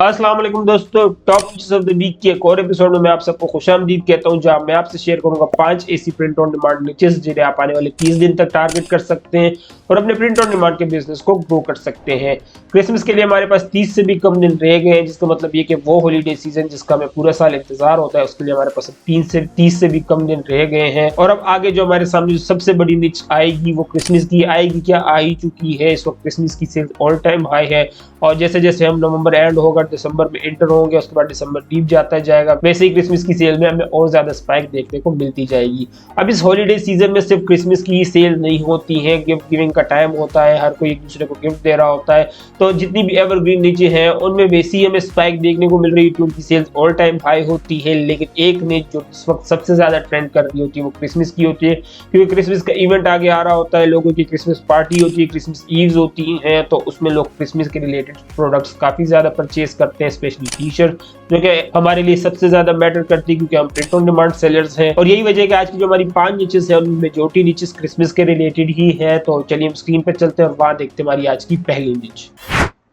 अस्सलाम वालेकुम दोस्तों, top news of the week के एक और एपिसोड में मैं आप सबको खुशामदीद कहता हूं, जहां मैं आपसे शेयर करूंगा 5 ऐसी प्रिंट ऑन डिमांड नीचेस जिन्हें आप आने वाले 30 दिन तक टारगेट कर सकते हैं और अपने प्रिंट ऑन डिमांड के बिजनेस को ग्रो कर सकते हैं। क्रिसमस के लिए हमारे पास 30 से भी कम दिन रह गए हैं, जिसका मतलब ये कि वो हॉलीडे सीजन जिसका हमें पूरा साल इंतजार होता है, उसके लिए हमारे पास 30 से भी कम दिन रह गए हैं। और अब आगे जो हमारे सामने जो सबसे बड़ी निच आएगी वो क्रिसमस की आएगी, क्या आ ही चुकी है। इस वक्त क्रिसमस की सेल ऑल टाइम हाई है और जैसे जैसे हम नवंबर एंड होगा, दिसंबर में एंटर होंगे, उसके बाद दिसंबर डीप जाता जाएगा, वैसे ही क्रिसमस की सेल में हमें और ज्यादा स्पाइक देखने को मिलती जाएगी। अब इस हॉलीडे सीजन में सिर्फ क्रिसमस की ही सेल नहीं होती है, गिफ्ट गिविंग का टाइम होता है, हर कोई एक दूसरे को गिफ्ट दे रहा होता है। तो जितनी भी एवरग्रीन नीचे हैं उनमें वैसी हमें स्पाइक देखने को मिल रही है, क्योंकि सेल्स ऑल टाइम हाई होती है। लेकिन एक निच जो इस वक्त सबसे ज्यादा ट्रेंड कर रही होती है वो क्रिसमस की होती है, क्योंकि क्रिसमस का इवेंट आगे आ रहा होता है, लोगों की क्रिसमस पार्टी होती है, क्रिसमस ईव्स होती हैं, तो उसमें लोग क्रिसमस के रिलेटेड प्रोडक्ट्स काफी ज्यादा परचेज करते हैं, स्पेशली टी शर्ट, जो कि हमारे लिए सबसे ज्यादा मैटर करती है क्योंकि हम प्रिंट ऑन डिमांड सेलर्स हैं। और यही वजह है कि आज की जो हमारी 5 नीचेस है उनमें मेजॉरिटी नीचेस क्रिसमस के रिलेटेड ही है। तो चलिए हम स्क्रीन पर चलते हैं और वहां देखते हैं हमारी आज की पहली नीच।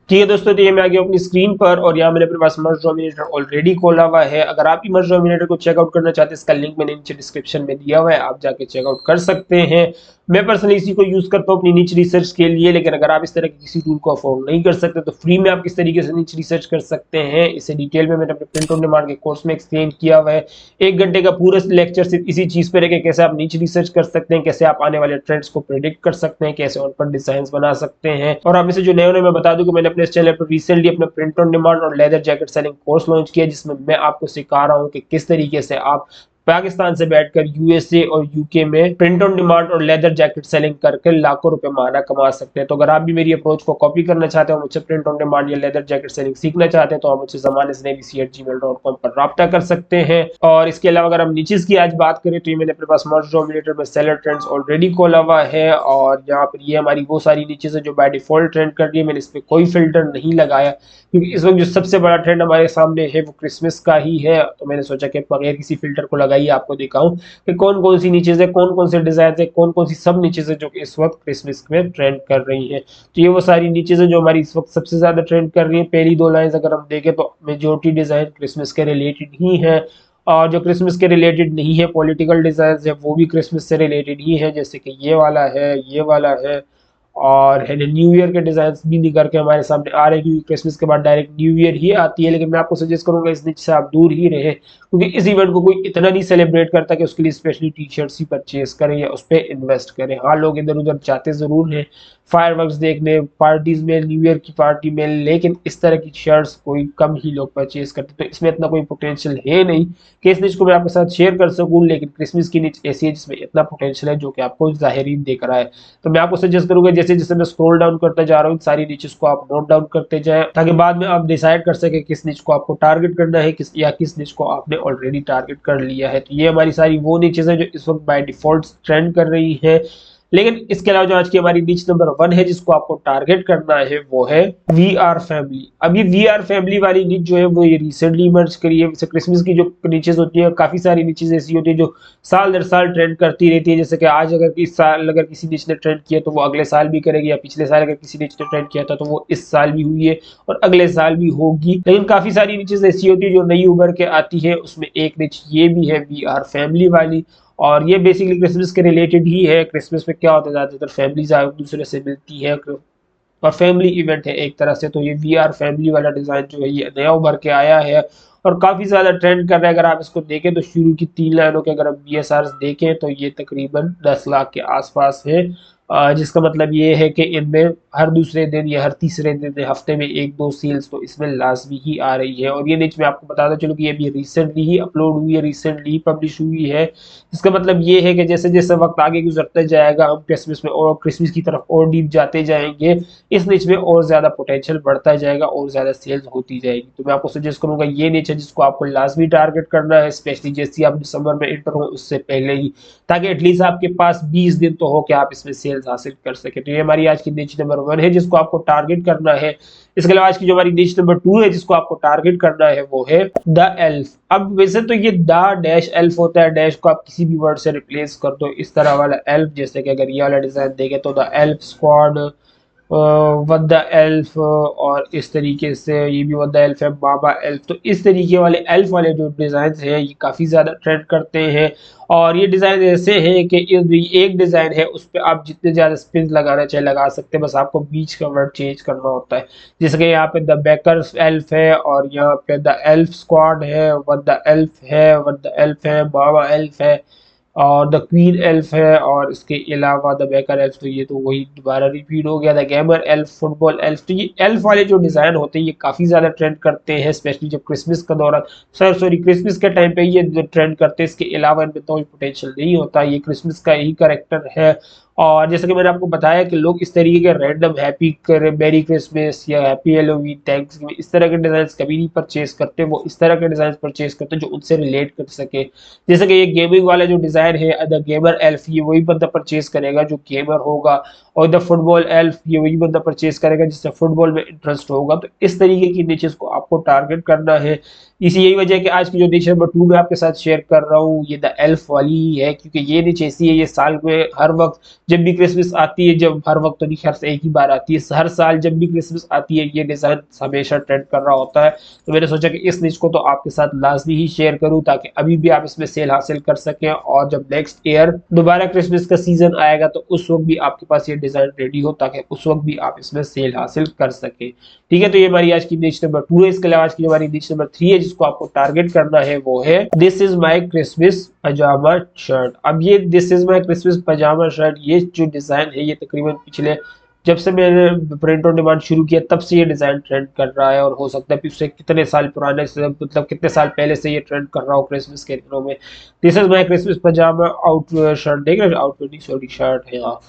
ठीक है दोस्तों, तो ये मैं आ गया अपनी स्क्रीन पर और यहाँ मैंने अपने पास मर्ज डोमिनेटर ऑलरेडी खोला हुआ है। अगर आप भी मर्ज डोमिनेटर को चेकआउट करना चाहते हैं, इसका लिंक मैंने नीचे डिस्क्रिप्शन में दिया हुआ है, आप जाके चेकआउट कर सकते हैं। मैं पर्सनली इसी को यूज करता हूँ अपनी नीच रिसर्च के लिए, लेकिन अगर आप इस तरह के किसी टूल को अफोर्ड नहीं कर सकते तो फ्री में आप किस तरीके से नीच रिसर्च कर सकते हैं, इसे डिटेल में मैंने अपने प्रिंट ऑन डिमांड के कोर्स में एक्सप्लेन किया हुआ है। 1 घंटे का पूरा लेक्चर सिर्फ इसी चीज पर है कि कैसे आप नीच रिसर्च कर सकते हैं, कैसे आप आने वाले ट्रेंड्स को प्रिडिक्ट कर सकते हैं, कैसे उन पर डिजाइन बना सकते हैं। और आप इसे जो नए मैं बता दूं कि मैंने अपने इस चैनल पर रिसेंटली अपना प्रिंट ऑन डिमांड और leather jacket selling course launch किया, जिसमें मैं आपको सिखा रहा हूँ कि किस तरीके से आप पाकिस्तान से बैठकर यूएसए और यूके में प्रिंट ऑन डिमांड और लेदर जैकेट सेलिंग करके लाखों रुपए माना कमा सकते हैं। तो अगर आप भी मेरी अप्रोच को कॉपी करना चाहते हो, मुझसे प्रिंट ऑन डिमांड या लेदर जैकेट सेलिंग सीखना चाहते हैं, तो आप मुझसे ज़माने@gmail.com पर राब्ता कर सकते हैं। और इसके अलावा अगर हम नीचेस की आज बात करें तो ये मैंने अपने पास मर्ज डोमिनेटर में सेलर ट्रेंड्स ऑलरेडी खोला हुआ है और यहाँ पर ये हमारी वो सारी नीचेस है जो बाय डिफॉल्ट ट्रेंड कर रही है। मैंने इस पर कोई फिल्टर नहीं लगाया क्योंकि इस वक्त जो सबसे बड़ा ट्रेंड हमारे सामने है वो क्रिसमस का ही है, तो मैंने सोचा कि बगैर किसी फिल्टर को लगाइए आपको दिखाऊं कि कौन कौन सी नीचेज है, कौन कौन से डिजाइन है, कौन कौन सी सब नीचेज है जो कि इस वक्त क्रिसमस में ट्रेंड कर रही है। तो ये वो सारी नीचेज है जो हमारी इस वक्त सबसे ज्यादा ट्रेंड कर रही है। पहली 2 लाइंस अगर हम देखें तो मेजोरिटी डिजाइन क्रिसमस के रिलेटेड ही है, और जो क्रिसमस के रिलेटेड नहीं है पॉलिटिकल डिजाइन है वो भी क्रिसमस से रिलेटेड ही है, जैसे कि ये वाला है, ये वाला है, और न्यू ईयर के डिजाइन भी निकल के हमारे सामने आ रहे हैं, क्योंकि क्रिसमस के बाद डायरेक्ट न्यू ईयर ही आती है। लेकिन मैं आपको सजेस्ट करूंगा इस नीचे से आप दूर ही रहे, क्योंकि इस इवेंट को कोई इतना नहीं सेलिब्रेट करता कि उसके लिए स्पेशली टी शर्ट्स ही परचेज करें या उस पर इन्वेस्ट करें। हाँ, लोग इधर उधर जाते जरूर हैं फायरवर्क्स देखने, पार्टीज में, न्यू ईयर की पार्टी में, लेकिन इस तरह की शर्ट्स कोई कम ही लोग परचेज करते, तो इसमें इतना कोई पोटेंशियल है नहीं कि इस निच को मैं आपके साथ शेयर कर सकूं। लेकिन क्रिसमस की निच ऐसी है जिसमें इतना पोटेंशियल है जो कि आपको जाहिर देख रहा है। तो मैं आपको सजेस्ट करूंगा जैसे जैसे मैं स्क्रॉल डाउन करता जा रहा हूँ सारी नीचेस को आप नोट डाउन करते जाएं, ताकि बाद में आप डिसाइड कर सके किस निच को आपको टारगेट करना है, किस निच को आपने ऑलरेडी टारगेट कर लिया है। तो ये हमारी सारी वो नीचेस है जो इस वक्त बाय डिफॉल्ट ट्रेंड कर रही है। लेकिन इसके अलावा जो आज की हमारी नीच नंबर 1 है जिसको आपको टारगेट करना है वो है वी आर फैमिली। अब ये वी आर फैमिली वाली नीच जो है वो ये रिसेंटली इमर्ज करी है। क्रिसमस की जो नीचेस होती है, काफी सारी नीचेस ऐसी होती है जो साल दर साल ट्रेंड करती रहती है, जैसे कि आज अगर इस साल अगर किसी नीच ने ट्रेंड किया तो वो अगले साल भी करेगी, या पिछले साल अगर किसी नीच ने ट्रेंड किया था तो वो इस साल भी हुई है और अगले साल भी होगी। लेकिन काफी सारी नीचेस ऐसी होती है जो नई उभर के आती है, उसमें एक नीच ये भी है वी आर फैमिली वाली, और ये बेसिकली क्रिसमस के रिलेटेड ही है। क्रिसमस में क्या होता है, ज्यादातर फैमिलीज एक दूसरे से मिलती है और फैमिली इवेंट है एक तरह से। तो ये वी आर फैमिली वाला डिजाइन जो है ये नया उभर के आया है और काफी ज्यादा ट्रेंड कर रहा है। अगर आप इसको देखें तो शुरू की 3 लाइनों के अगर आप BSR देखें तो ये तकरीबन 10 लाख के आसपास है, जिसका मतलब ये है कि इनमें हर दूसरे दिन या हर तीसरे दिन हफ्ते में 1-2 सेल्स तो इसमें लाजमी ही आ रही है। और ये नीचे मैं आपको बताता चलूँ कि ये भी रिसेंटली ही अपलोड हुई है, रिसेंटली ही पब्लिश हुई है। इसका मतलब ये है कि जैसे जैसे वक्त आगे गुजरता जाएगा हम क्रिसमस में और क्रिसमस की तरफ और डीप जाते जाएंगे, इस निच में और ज्यादा पोटेंशियल बढ़ता जाएगा और ज्यादा सेल्स होती जाएगी। तो मैं आपको सजेस्ट करूंगा ये निच है जिसको आपको लाजमी टारगेट करना है, स्पेशली जैसे आप दिसंबर में इंटर हो उससे पहले ही, ताकि एटलीस्ट आपके पास 20 दिन तो हो कि आप इसमें सेल्स हासिल कर सके। तो ये हमारी आज की निच नंबर 1 है जिसको आपको टारगेट करना है। इसके अलावा आज की जो हमारी निच नंबर 2 है जिसको आपको टारगेट करना है वो है द एल्फ। अब वैसे तो ये द डैश एल्फ होता है, डैश को आप किसी भी वर्ड से रिप्लेस कर दो, इस तरह वाला एल्फ, जैसे कि अगर ये वाला डिजाइन देखें तो द एल्फ स्क्वाड, वद द एल्फ, और इस तरीके से ये भी वद द एल्फ है, बाबा एल्फ। तो इस तरीके वाले एल्फ वाले जो डिज़ाइन हैं ये काफ़ी ज़्यादा ट्रेंड करते हैं। और ये डिज़ाइन ऐसे हैं कि एक डिज़ाइन है उस पर आप जितने ज़्यादा स्पिन लगाना चाहे लगा सकते हैं, बस आपको बीच का वर्ड चेंज करना होता है। जैसे कि यहाँ पे द बेकर्स एल्फ है, और यहाँ पे द एल्फ स्क्वाड है, वद द एल्फ है, वद द एल्फ है, बाबा एल्फ है, और द क्वीन एल्फ है, और इसके अलावा द बेकर एल्फ। तो ये तो वही दोबारा रिपीट हो गया। The gamer elf, football elf. तो ये एल्फ वाले जो डिज़ाइन होते हैं ये काफ़ी ज़्यादा ट्रेंड करते हैं, स्पेशली जब क्रिसमस का दौरान, क्रिसमस के टाइम पे ये ट्रेंड करते हैं। इसके अलावा इनमें तो पोटेंशियल नहीं होता, ये क्रिसमस का ही करेक्टर है। और जैसे कि मैंने आपको बताया कि लोग इस तरीके के रैंडम हैप्पी मेरी क्रिसमस या हैप्पी हैलोवीन, थैंक्स, इस तरह के डिज़ाइन कभी नहीं परचेज करते। वो इस तरह के डिज़ाइन परचेज करते हैं जो उनसे रिलेट कर सके। जैसे कि ये गेमिंग वाला जो डिज़ाइन है द गेमर एल्फ, ये वही बंदा परचेज करेगा जो गेमर होगा। और द फुटबॉल एल्फ, ये वही बंदा परचेज करेगा जिससे फुटबॉल में इंटरेस्ट होगा। तो इस तरीके की निचेस को आपको टारगेट करना है। यही वजह है कि आज की जो निच नंबर 2 में आपके साथ शेयर कर रहा हूँ ये द एल्फ वाली ही है, क्योंकि ये निच ऐसी है, ये साल में हर वक्त जब भी क्रिसमस आती है, जब हर वक्त तो नहीं, खैर से एक ही बार आती है, हर साल जब भी क्रिसमस आती है ये डिज़ाइन हमेशा ट्रेंड कर रहा होता है। तो मैंने सोचा कि इस निच को तो आपके साथ लाजमी ही शेयर करूँ ताकि अभी भी आप इसमें सेल हासिल कर सकें, और जब नेक्स्ट ईयर दोबारा क्रिसमस का सीजन आएगा तो उस वक्त भी आपके पास ये डिज़ाइन रेडी हो ताकि उस वक्त भी आप इसमें सेल हासिल कर सकें। ठीक है, तो ये हमारी आज की निच नंबर 2 है। इसके अलावा आज की हमारी निच नंबर 3 है जिसको आपको टारगेट करना है वो है this is my Christmas pyjama shirt. अब ये this is my Christmas pyjama shirt, ये जो डिज़ाइन है ये तकरीबन पिछले जब से मैंने प्रिंट ऑन डिमांड शुरू किया तब से ये डिज़ाइन ट्रेंड कर रहा है, और हो सकता है पिछले कितने साल पुराने से, मतलब कितने साल पहले से ये ट्रेंड कर रहा हो क्रिसमस के दिनों में। This is my Christmas pyjama out shirt, देख रहे आउटफिट सॉरी शर्ट है। हाँ,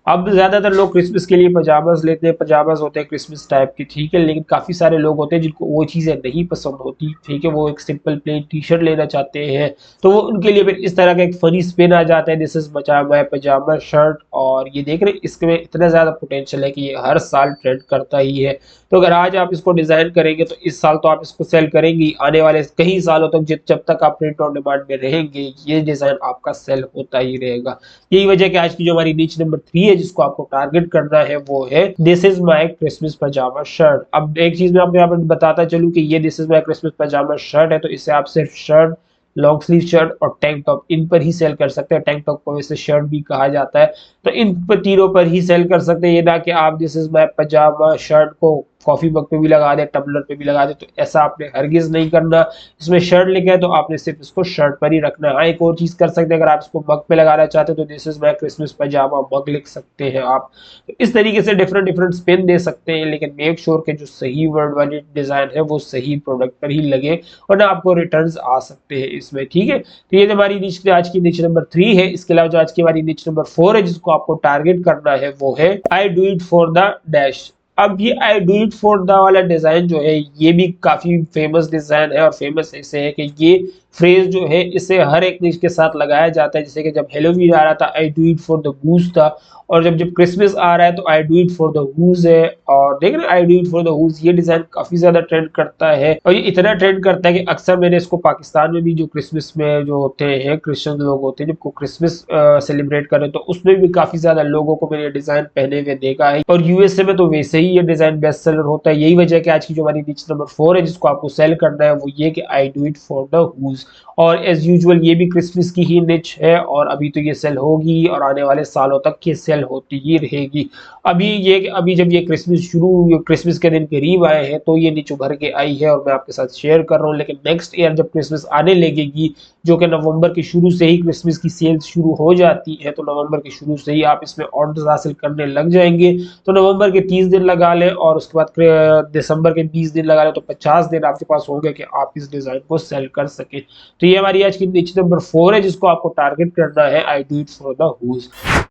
अब ज़्यादातर लोग क्रिसमस के लिए पजामाज लेते हैं, पजामाज होते हैं क्रिसमस टाइप के, ठीक है, लेकिन काफ़ी सारे लोग होते हैं जिनको वो चीज़ें नहीं पसंद होती, ठीक है, वो एक सिंपल प्लेन टी शर्ट लेना चाहते हैं। तो वो उनके लिए फिर इस तरह का एक फनी स्पिन आ जाता है, this is pyjama pyjama shirt. और ये देख रहे हैं इसमें इतना ज़्यादा पोटेंशियल है कि ये हर साल ट्रेंड करता ही है। तो अगर आज आप इसको डिज़ाइन करेंगे तो इस साल तो आप इसको सेल करेंगे, आने वाले कई सालों तक जब तक आप प्रिंट ऑन डिमांड में रहेंगे ये डिज़ाइन आपका सेल होता ही रहेगा। यही वजह कि आज की जो हमारी निच नंबर 3 है जिसको आपको टारगेट करना है वो है this is my Christmas pyjama shirt. अब एक चीज मैं आपको यहाँ पर बताता चलूँ कि ये this is my Christmas pyjama shirt है, तो इससे आप सिर्फ शर्ट, लॉन्ग स्लीव शर्ट और टैंक टॉप इन पर ही सेल कर सकते हैं। टैंक टॉप को वैसे शर्ट भी कहा जाता है, तो इन पर तीनों पर ही सेल कर सकते हैं। ये ना कि आप this is my pyjama shirt को कॉफी मग पे भी लगा दे, टम्बलर पे भी लगा दे, तो ऐसा आपने हरगिज नहीं करना। इसमें शर्ट लिखा है तो आपने सिर्फ इसको शर्ट पर ही रखना है। हाँ, एक और चीज कर सकते हैं, अगर आप इसको मग पे लगाना चाहते हैं तो दिस इज माई क्रिसमस पजामा मग लिख सकते हैं आप। तो इस तरीके से डिफरेंट डिफरेंट स्पिन दे सकते हैं, लेकिन मेक श्योर के जो सही वर्ड वाली डिजाइन है वो सही प्रोडक्ट पर ही लगे, वरना आपको रिटर्न्स आ सकते हैं इसमें। ठीक है, तो ये हमारी आज की निच नंबर 3 है। इसके अलावा जो आज की हमारी निच नंबर 4 है जिसको आपको टारगेट करना है वो है I do it for the dash. अब ये आई डू इट फॉर द वाला डिजाइन जो है ये भी काफी फेमस डिजाइन है, और फेमस ऐसे है कि ये फ्रेज जो है इसे हर एक निच के साथ लगाया जाता है। जैसे कि जब हेलोवीन आ रहा था I do it for the ghouls था, और जब क्रिसमस आ रहा है तो I do it for the hoes है। और देख रहे हैं I do it for the hoes ये डिजाइन काफी ज्यादा ट्रेंड करता है, और ये इतना ट्रेंड करता है कि अक्सर मैंने इसको पाकिस्तान में भी जो क्रिसमस में जो होते हैं क्रिश्चियन लोग होते हैं जब क्रिसमस सेलिब्रेट करें तो उसमें भी काफी ज्यादा लोगों को मैंने डिजाइन पहने हुए देखा है, और यूएसए में तो वैसे ही ये डिजाइन बेस्ट सेलर होता है। यही वजह है कि आज की जो हमारी निच नंबर 4 है जिसको आपको सेल करना है वो ये कि I do it for the hos. और एज यूजुअल ये भी क्रिसमस की ही निच है, और अभी तो ये सेल होगी और आने वाले सालों तक ये सेल होती ही रहेगी। अभी जब ये क्रिसमस के दिन करीब आए हैं तो ये निच उभर के आई है और मैं आपके साथ शेयर कर रहा हूँ। लेकिन नेक्स्ट ईयर जब क्रिसमस आने लगेगी, जो कि नवंबर के शुरू से ही क्रिसमस की सेल्स शुरू हो जाती है, तो नवंबर के शुरू से ही आप इसमें ऑर्डर्स हासिल करने लग जाएंगे। तो नवंबर के 30 दिन लगा लें और उसके बाद दिसंबर के 20 दिन लगा लें, तो 50 दिन आपके पास होंगे कि आप इस डिजाइन को सेल कर सके। तो ये हमारी आज की निच नंबर 4 है जिसको आपको टारगेट करना है I do it for the hos.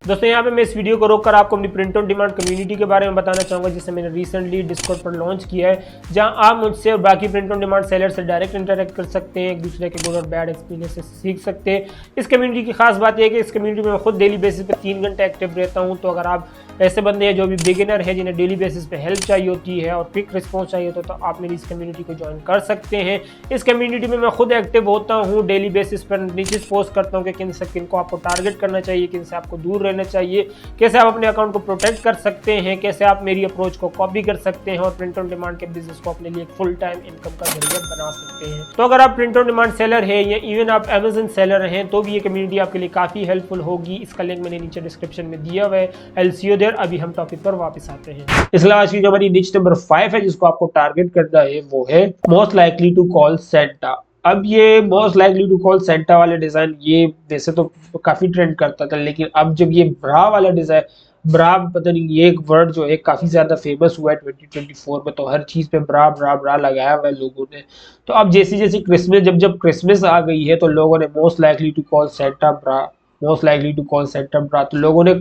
दोस्तों यहाँ पे मैं इस वीडियो को रोककर आपको अपनी प्रिंट ऑन डिमांड कम्युनिटी के बारे में बताना चाहूंगा जिसे मैंने रिसेंटली डिस्कॉर्ड पर लॉन्च किया है, जहां आप मुझसे और बाकी प्रिंट ऑन डिमांड सेलर से डायरेक्ट इंटरेक्ट कर सकते हैं, एक दूसरे के गुड और बैड एक्सपीरियंस से सीख सकते हैं। इस कम्युनिटी की खास बात यह है कि इस कम्युनिटी में मैं खुद डेली बेसिस पे 3 घंटे एक्टिव रहता हूँ। तो अगर आप ऐसे बंदे हैं जो भी बिगिनर है, जिन्हें डेली बेसिस पे हेल्प चाहिए होती है और क्विक रिस्पॉन्स चाहिए होता है, तो आप मेरी इस कम्युनिटी को ज्वाइन कर सकते हैं। इस कम्युनिटी में मैं खुद एक्टिव होता हूँ, डेली बेसिस पर नीचे पोस्ट करता हूँ कि किन को आपको टारगेट करना चाहिए, किन से आपको दूर रहना चाहिए। कैसे आप अपने अकाउंट को प्रोटेक्ट कर सकते हैं, कैसे आप मेरी अप्रोच को कॉपी कर सकते हैं और प्रिंट ऑन डिमांड के बिजनेस को अपने लिए एक फुल टाइम इनकम का जरिया बना सकते हैं। तो अगर आप प्रिंट ऑन डिमांड सेलर है या इवन आप अमेजन सेलर हैं तो भी ये कम्युनिटी आपके लिए काफी हेल्पफुल होगी। इसका लिंक मैंने नीचे डिस्क्रिप्शन में दिया हुआ है। आई सी यू देयर। अभी हम टॉपिक पर वापस आते हैं। इसलिए आज की जो हमारी निच नंबर 5 है जिसको आपको टारगेट करना है वो है most likely to call Santa. अब ये most likely to call Santa वाले डिजाइन ये वैसे तो काफी ट्रेंड करता था, लेकिन अब जब ये ब्रा वाला डिजाइन, ब्रा पता नहीं ये एक वर्ड जो है काफी ज्यादा फेमस हुआ है 2024 में, तो हर चीज पे ब्रा ब्रा ब्रा लगाया हुआ है लोगों ने। तो अब जैसी जैसी क्रिसमस जब क्रिसमस आ गई है तो लोगों ने most likely to call Santa bruh, most likely to call Santa bruh, तो लोगों ने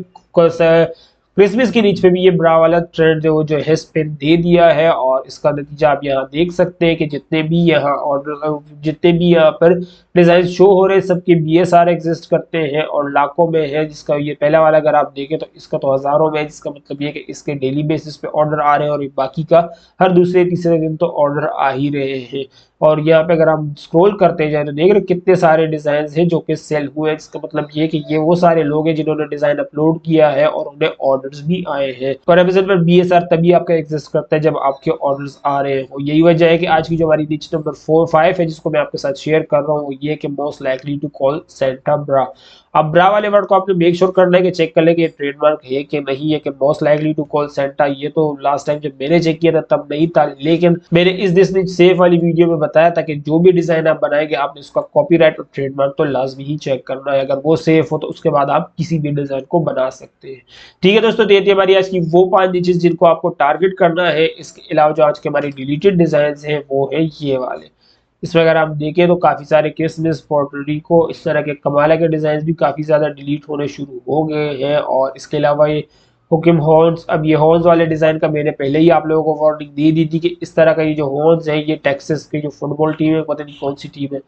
क्रिसमस की रीच पे भी ये ब्रा वाला ट्रेंड जो है स्पिन दे दिया है। और इसका नतीजा आप यहाँ देख सकते हैं कि जितने भी यहाँ ऑर्डर, जितने भी यहाँ पर डिजाइन शो हो रहे हैं सबके BSR एग्जिस्ट करते हैं और लाखों में है। जिसका ये पहला वाला अगर आप देखें तो इसका तो हजारों में है, जिसका मतलब ये कि इसके डेली बेसिस पे ऑर्डर आ रहे हैं और बाकी का हर दूसरे तीसरे दिन तो ऑर्डर आ ही रहे हैं। और यहाँ पे अगर हम स्क्रॉल करते जाए तो देख रहे कितने सारे डिजाइन हैं जो कि सेल हुए हैं। जिसका मतलब ये कि ये वो सारे लोग हैं जिन्होंने डिजाइन अपलोड किया है और उन्हें ऑर्डर्स भी आए हैं। पर अमेज़न पर BSR तभी आपका एग्जिस्ट करता है जब आपके ऑर्डर्स आ रहे हैं। यही वजह है कि आज की जो हमारी निच नंबर 5 है जिसको मैं आपके साथ शेयर कर रहा हूँ वो ये कि most likely to call Santa bruh. अब ब्रा वाले वर्ड को आपने मेक श्योर करना है कि चेक कर ले कि ये ट्रेडमार्क है कि नहीं है, कि most likely to call Santa ये तो लास्ट टाइम जब मैंने चेक किया था तब नहीं था, लेकिन मैंने इस दिस सेफ वाली वीडियो में बताया था कि जो भी डिजाइन आप बनाएंगे आपने उसका कॉपीराइट और ट्रेडमार्क तो लाजमी ही चेक करना है। अगर वो सेफ हो तो उसके बाद आप किसी भी डिजाइन को बना सकते हैं। ठीक है दोस्तों, देती हमारी आज की वो 5 निचेस जिनको आपको टारगेट करना है। इसके अलावा जो आज के हमारी डिलीटेड डिजाइन है वो है ये वाले। इसमें अगर आप देखें तो काफी सारे क्रिसमस, पोर्टोरिको, इस तरह के कमाल के डिजाइन भी काफी ज्यादा डिलीट होने शुरू हो गए हैं। और इसके अलावा ये हुकिम हॉर्न्स, अब ये हॉर्न्स वाले डिजाइन का मैंने पहले ही आप लोगों को वार्निंग दे दी थी कि इस तरह का ये जो हॉर्न्स है ये टेक्सास की जो फुटबॉल टीम है, पता नहीं कौन सी टीम है,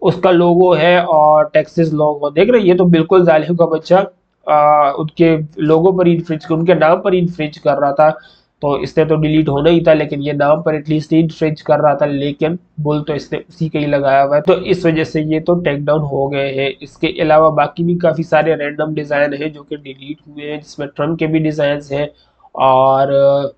उसका लोगो है और टेक्सास लोगो देख रहे हैं। ये तो बिल्कुल जालिम का बच्चा उनके लोगो पर इन्फ्रिंज, उनके नाम पर इन्फ्रिंज कर रहा था, तो इसने तो डिलीट होना ही था, लेकिन ये नाम पर एटलीस्ट इन्फ्रिंज कर रहा था, लेकिन बुल तो इसने उसी का ही लगाया हुआ है, तो इस वजह से ये तो टेक डाउन हो गए हैं। इसके अलावा बाकी भी काफी सारे रैंडम डिजाइन है जो कि डिलीट हुए हैं, जिसमें ट्रम्प के भी डिजाइन हैं और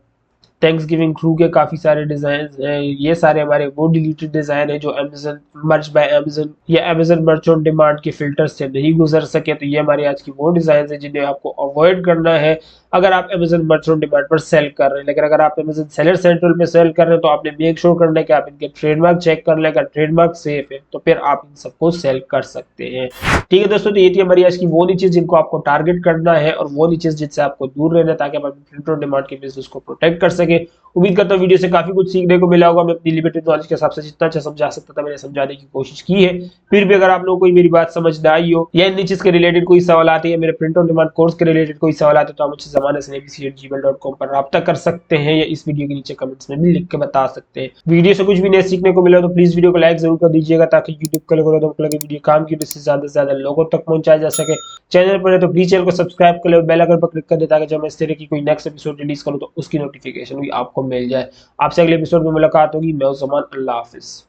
थैंक्स गिविंग क्रू के काफी सारे डिजाइन हैं। ये सारे हमारे वो डिलीटेड डिजाइन है जो अमेजन मर्ज बाय अमेजन या अमेजन मर्च ऑन डिमांड के फिल्टर से नहीं गुजर सके। तो ये हमारी आज की वो डिजाइन है जिन्हें आपको अवॉइड करना है अगर आप अमेजन मर्च ऑन डिमांड पर सेल कर रहे हैं। लेकिन अगर आप अमेजन सेलर सेंट्रल में सेल कर रहे हैं तो आपने मेक श्योर करना है कि आप इनके ट्रेडमार्क चेक कर लें। अगर ट्रेडमार्क सेफ है तो फिर आप इन सबको सेल कर सकते हैं। ठीक है दोस्तों, तो ये थी हमारी आज की वो नीचेस जिनको आपको टारगेट करना है और वो नीचेस जिनसे आपको दूर रहना है ताकि आप अपने प्रिंट ऑन डिमांड के बिजनेस को प्रोटेक्ट कर सके। उम्मीद करता हूँ वीडियो से काफी कुछ सीखने को मिला होगा। मैं अपनी लिमिटेड नॉलेज के हिसाब से जितना अच्छा समझा सकता था मैंने समझाने की कोशिश की है। फिर भी अगर आप लोगों को मेरी बात समझ ना आई हो या इन नीचेस के रिलेटेड कोई सवाल आते हैं, मेरे प्रिंट ऑन डिमांड कोर्स के रिलेटेड कोई सवाल आते हैं, तो आप मुझसे जमाने से abc@gmail.com पर राब्ता कर सकते हैं या इस वीडियो के नीचे कमेंट्स में भी लिख के बता सकते हैं। वीडियो से कुछ भी नहीं सीखने को मिला तो प्लीज वीडियो को लाइक जरूर कर दीजिएगा ताकि यूट्यूब के लोगों लगे वीडियो काम की से ज्यादा लोगों तक पहुंचाया जा सके। चैनल पर है तो प्लीज चैनल को सब्सक्राइब कर ले, बेल आइकन पर क्लिक कर दे ताकि जब मैं इस तरह की कोई नेक्स्ट एपिसोड रिलीज करूं तो उसकी नोटिफिकेशन भी आपको मिल जाए। आपसे अगले एपिसोड में मुलाकात होगी। मैं उस्मान, अल्लाह हाफिज।